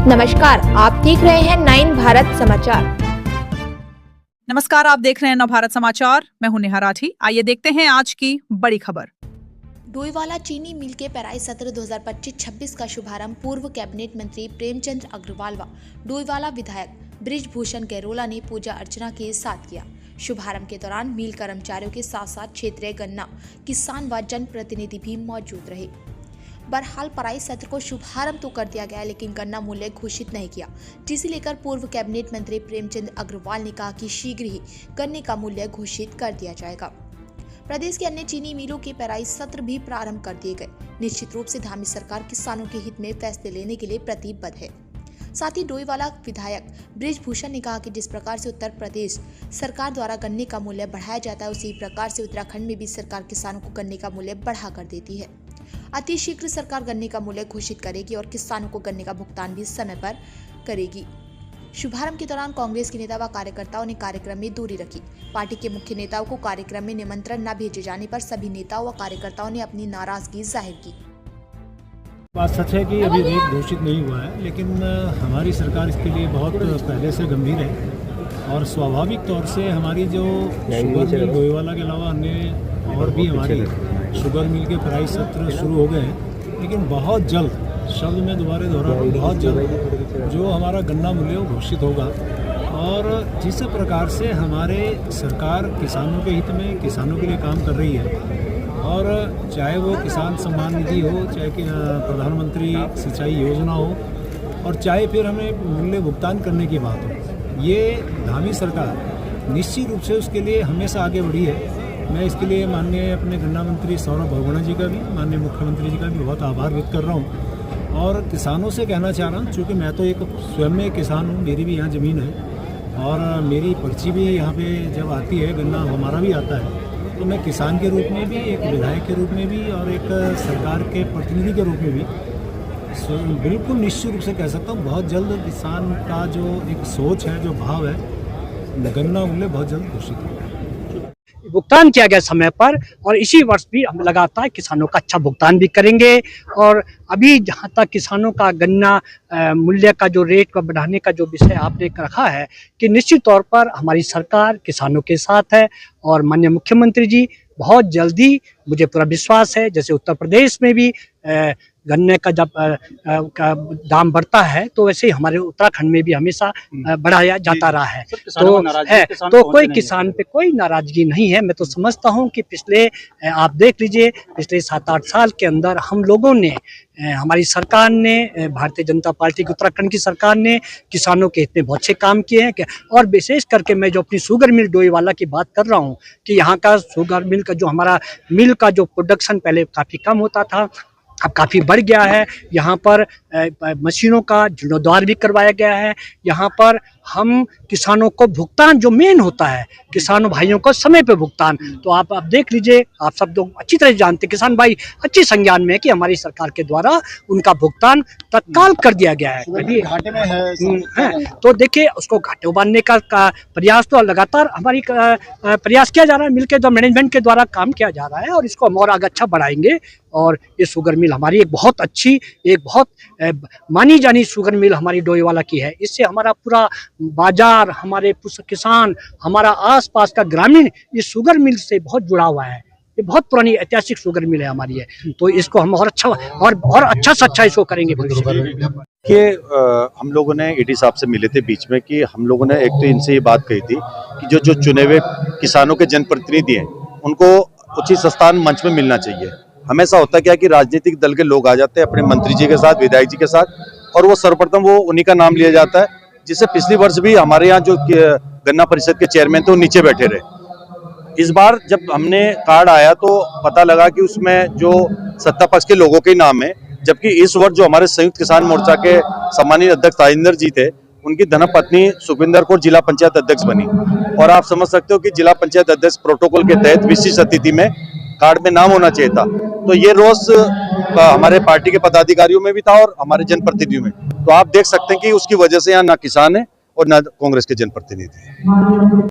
नमस्कार, आप देख रहे हैं 9 भारत समाचार। नमस्कार, आप देख रहे हैं 9 भारत समाचार। मैं हूं नेहा राठी। आइए देखते हैं आज की बड़ी खबर। डोईवाला चीनी मिल के पेराई सत्र 2025-26 का शुभारंभ पूर्व कैबिनेट मंत्री प्रेमचंद अग्रवाल व डोईवाला विधायक बृजभूषण गैरोला ने पूजा अर्चना के साथ किया। शुभारंभ के दौरान मिल कर्मचारियों के साथ साथ क्षेत्रीय गन्ना किसान व जनप्रतिनिधि भी मौजूद रहे। बहरहाल पेराई सत्र को शुभारंभ तो कर दिया गया, लेकिन गन्ना मूल्य घोषित नहीं किया, जिसे लेकर पूर्व कैबिनेट मंत्री प्रेमचंद अग्रवाल ने कहा कि शीघ्र ही गन्ने का मूल्य घोषित कर दिया जाएगा। प्रदेश के अन्य चीनी मिलों के पेराई सत्र भी प्रारंभ कर दिए गए। निश्चित रूप से धामी सरकार किसानों के हित में फैसले लेने के लिए प्रतिबद्ध है। साथ ही डोईवाला विधायक बृजभूषण ने कहा कि जिस प्रकार से उत्तर प्रदेश सरकार द्वारा गन्ने का मूल्य बढ़ाया जाता है, उसी प्रकार से उत्तराखंड में भी सरकार किसानों को गन्ने का मूल्य बढ़ा कर देती है। अति शीघ्र सरकार गन्ने का मूल्य घोषित करेगी और किसानों को गन्ने का भुगतान भी समय पर करेगी। शुभारंभ के दौरान कांग्रेस के नेता व कार्यकर्ताओं ने कार्यक्रम में दूरी रखी। पार्टी के मुख्य नेताओं को कार्यक्रम में निमंत्रण न भेजे जाने पर सभी नेताओं व कार्यकर्ताओं ने अपनी नाराजगी जाहिर की। बात सच है कि अभी रेट घोषित नहीं हुआ है, लेकिन हमारी सरकार इसके लिए बहुत पहले से गंभीर है और स्वाभाविक तौर से हमारी जो शुगर मिल डोईवाला के अलावा अन्य और भी हमारी शुगर मिल के पेराई सत्र शुरू हो गए हैं, लेकिन बहुत जल्द, शब्द में दोबारा दोहरा, बहुत जल्द जो हमारा गन्ना मूल्य घोषित होगा। और जिस प्रकार से हमारे सरकार किसानों के हित में, किसानों के लिए काम कर रही है, और चाहे वो किसान सम्मान निधि हो, चाहे कि प्रधानमंत्री सिंचाई योजना हो, और चाहे फिर हमें मूल्य भुगतान करने की बात हो, ये धामी सरकार निश्चित रूप से उसके लिए हमेशा आगे बढ़ी है। मैं इसके लिए माननीय अपने गन्ना मंत्री सौरभ बहुगुणा जी का भी, माननीय मुख्यमंत्री जी का भी बहुत आभार व्यक्त कर रहा हूँ। और किसानों से कहना चाह रहा हूँ, चूँकि मैं तो एक स्वयं में किसान हूँ, मेरी भी यहाँ ज़मीन है और मेरी पर्ची भी यहाँ पे जब आती है, गन्ना हमारा भी आता है, तो मैं किसान के रूप में भी, एक विधायक के रूप में भी और एक सरकार के प्रतिनिधि के रूप में भी बिल्कुल निश्चित रूप से कह सकता हूँ, बहुत जल्द किसान का जो एक सोच है, जो भाव है, गन्ना मूल्य बहुत जल्द घोषित होगा। भुगतान किया गया समय पर, और इसी वर्ष भी हम लगातार किसानों का अच्छा भुगतान भी करेंगे। और अभी जहां तक किसानों का गन्ना मूल्य का जो रेट को बढ़ाने का जो विषय आपने रखा है, कि निश्चित तौर पर हमारी सरकार किसानों के साथ है और माननीय मुख्यमंत्री जी बहुत जल्दी, मुझे पूरा विश्वास है, जैसे उत्तर प्रदेश में भी गन्ने का जब दाम बढ़ता है, तो वैसे ही हमारे उत्तराखंड में भी हमेशा बढ़ाया जाता रहा है। तो कोई किसान पे कोई नाराजगी नहीं है। मैं तो समझता हूं कि पिछले, आप देख लीजिए, पिछले 7-8 साल के अंदर हम लोगों ने, हमारी सरकार ने, भारतीय जनता पार्टी की उत्तराखंड की सरकार ने किसानों के इतने बहुत से काम किए हैं। और विशेष करके मैं जो अपनी शुगर मिल डोईवाला की बात कर रहा हूँ, कि यहाँ का शुगर मिल का जो हमारा मिल का जो प्रोडक्शन पहले काफ़ी कम होता था, अब काफ़ी बढ़ गया है। यहाँ पर मशीनों का जीर्णोद्धार भी करवाया गया है। यहाँ पर हम किसानों को भुगतान जो मेन होता है, किसानों भाइयों को समय पे भुगतान, तो आप देख लीजिए, आप सब लोग अच्छी तरह जानते हैं, किसान भाई अच्छी संज्ञान में है कि हमारी सरकार के द्वारा उनका भुगतान तत्काल कर दिया गया है। घाटे में है तो देखिए, उसको घाटे उबारने का प्रयास तो लगातार हमारी प्रयास किया जा रहा है, मिलकर जो मैनेजमेंट के द्वारा काम किया जा रहा है, और इसको हम और आगे अच्छा बढ़ाएंगे। और ये शुगर मिल हमारी एक बहुत अच्छी, एक बहुत मानी जानी शुगर मिल हमारी डोईवाला की है। इससे हमारा पूरा बाजार, हमारे किसान, हमारा आसपास का ग्रामीण इस शुगर मिल से बहुत जुड़ा हुआ है। ये बहुत पुरानी ऐतिहासिक शुगर मिल है हमारी है, तो इसको हम और अच्छा और अच्छा से अच्छा इसको करेंगे भविष्य। कि हम लोगों ने ईडी साहब से मिले थे बीच में, कि हम लोगों ने एक तो इनसे ये बात कही थी कि जो चुने हुए किसानों के जनप्रतिनिधि हैं, उनको उचित स्थान मंच में मिलना चाहिए। हमेशा होता क्या कि राजनीतिक दल के लोग आ जाते हैं अपने मंत्री जी के साथ, विधायक जी के साथ, और वो सर्वप्रथम वो उन्हीं का नाम लिया जाता है, जिससे पिछली वर्ष भी हमारे यहाँ जो गन्ना परिषद के चेयरमैन थे वो नीचे बैठे रहे। इस बार जब हमने कार्ड आया तो पता लगा कि उसमें जो सत्ता पक्ष के लोगों के नाम है, जबकि इस वर्ष जो हमारे संयुक्त किसान मोर्चा के सम्मानित अध्यक्ष राजेंद्र जी थे, उनकी धर्मपत्नी सुखविंदर कौर जिला पंचायत अध्यक्ष बनी। और आप समझ सकते हो कि जिला पंचायत अध्यक्ष प्रोटोकॉल के तहत विशिष्ट अतिथि में कार्ड में नाम होना चाहिए था। तो ये रोष हमारे पार्टी के पदाधिकारियों में भी था और हमारे जनप्रतिनिधियों में। तो आप देख सकते हैं कि उसकी वजह से यहाँ ना किसान है और ना कांग्रेस के जनप्रतिनिधि है।